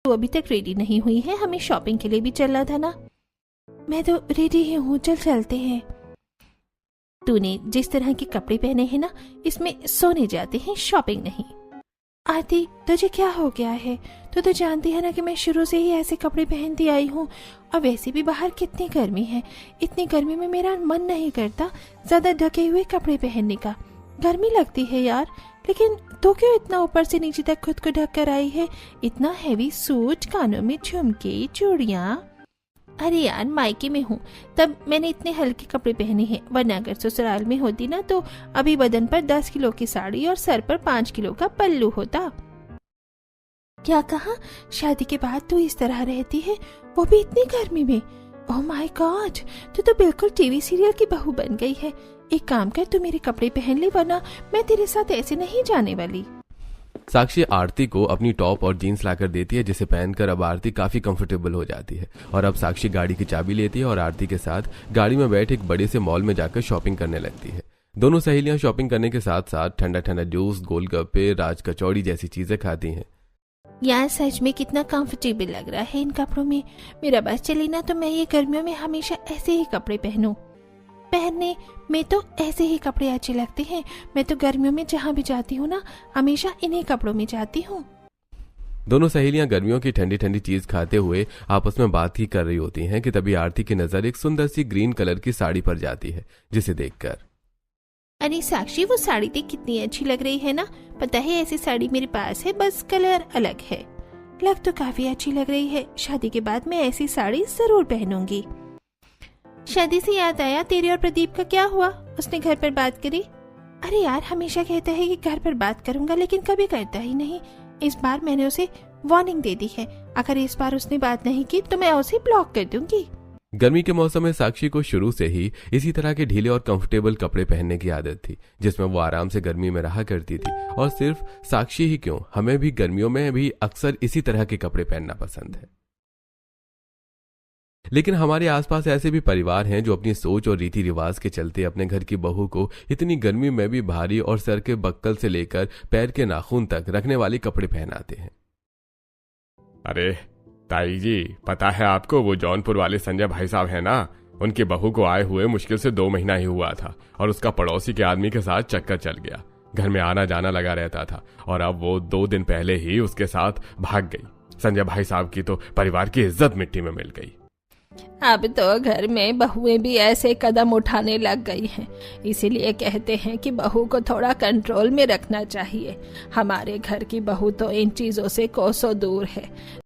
वो अभी तक रेडी नहीं हुई है, हमें शॉपिंग के लिए भी चलना था ना। मैं तो रेडी ही हूँ, चल चलते हैं। तूने जिस तरह के कपड़े पहने हैं ना, इसमें सोने जाते हैं, शॉपिंग नहीं। आरती, तुझे क्या हो गया है? तू तो जानती है ना कि मैं शुरू से ही ऐसे कपड़े पहनती आई हूँ, और वैसे भी बाहर कितनी गर्मी है। इतनी गर्मी में मेरा मन नहीं करता ज्यादा ढके हुए कपड़े पहनने का। गर्मी लगती है यार। लेकिन तू क्यों इतना ऊपर से नीचे तक खुद को ढक कर आई है? इतना हैवी सूट, कानों में झुमके, चूड़ियाँ। अरे यार, मायके में हूँ तब मैंने इतने हल्के कपड़े पहने हैं, वरना अगर ससुराल में होती ना तो अभी बदन पर 10 किलो की साड़ी और सर पर 5 किलो का पल्लू होता। क्या कहा? शादी के बाद तू इस तरह रहती है, वो भी इतनी गर्मी में? ओह माय गॉड, तू तो बिल्कुल टीवी सीरियल की बहू बन गई है। एक काम कर, तू मेरे कपड़े पहन ले, वरना मैं तेरे साथ ऐसे नहीं जाने वाली। साक्षी आरती को अपनी टॉप और जीन्स लाकर देती है, जिसे पहनकर अब आरती काफी कंफर्टेबल हो जाती है। और अब साक्षी गाड़ी की चाबी लेती है और आरती के साथ गाड़ी में बैठ एक बड़े से मॉल में जाकर शॉपिंग करने लगती है। दोनों सहेलियां शॉपिंग करने के साथ साथ ठंडा ठंडा जूस, गोलगप्पे, राज कचौड़ी जैसी चीजें खाती हैं। यार सच में कितना कंफर्टेबल लग रहा है इन कपड़ों में। मेरा बस चले ना तो मैं ये गर्मियों में हमेशा ऐसे ही कपड़े पहनूं। पहनने में तो ऐसे ही कपड़े अच्छे लगते हैं। मैं तो गर्मियों में जहाँ भी जाती हूँ ना, हमेशा इन्हीं कपड़ों में जाती हूँ। दोनों सहेलियां गर्मियों की ठंडी ठंडी चीज खाते हुए आपस में बात ही कर रही होती हैं कि तभी आरती की नजर एक सुंदर सी ग्रीन कलर की साड़ी पर जाती है, जिसे देखकर अरे साक्षी, वो साड़ी देख कितनी अच्छी लग रही है ना। पता है ऐसी साड़ी मेरे पास है, बस कलर अलग है। लग तो काफी अच्छी लग रही है। शादी के बाद मैं ऐसी साड़ी जरूर पहनूंगी। शादी से याद आया, तेरे और प्रदीप का क्या हुआ? उसने घर पर बात करी? अरे यार, हमेशा कहता है कि घर पर बात करूंगा, लेकिन कभी करता ही नहीं। इस बार मैंने उसे वार्निंग दे दी है, अगर इस बार उसने बात नहीं की तो मैं उसे ब्लॉक कर दूंगी। गर्मी के मौसम में साक्षी को शुरू से ही इसी तरह के ढीले और कंफर्टेबल कपड़े पहनने की आदत थी, जिसमें वो आराम से गर्मी में रहा करती थी। और सिर्फ साक्षी ही क्यों, हमें भी गर्मियों में भी अक्सर इसी तरह के कपड़े पहनना पसंद है। लेकिन हमारे आसपास ऐसे भी परिवार हैं जो अपनी सोच और रीति रिवाज के चलते अपने घर की बहू को इतनी गर्मी में भी भारी और सर के बक्कल से लेकर पैर के नाखून तक रखने वाले कपड़े पहनाते हैं। अरे ताई जी, पता है आपको वो जौनपुर वाले संजय भाई साहब है ना, उनकी बहू को आए हुए मुश्किल से 2 महीना ही हुआ था और उसका पड़ोसी के आदमी के साथ चक्कर चल गया। घर में आना जाना लगा रहता था और अब वो 2 दिन पहले ही उसके साथ भाग गई। संजय भाई साहब की तो परिवार की इज्जत मिट्टी में मिल गई। अब तो घर में बहुएं भी ऐसे कदम उठाने लग गई हैं, इसीलिए कहते हैं कि बहू को थोड़ा कंट्रोल में रखना चाहिए। हमारे घर की बहू तो इन चीजों से कोसों दूर है।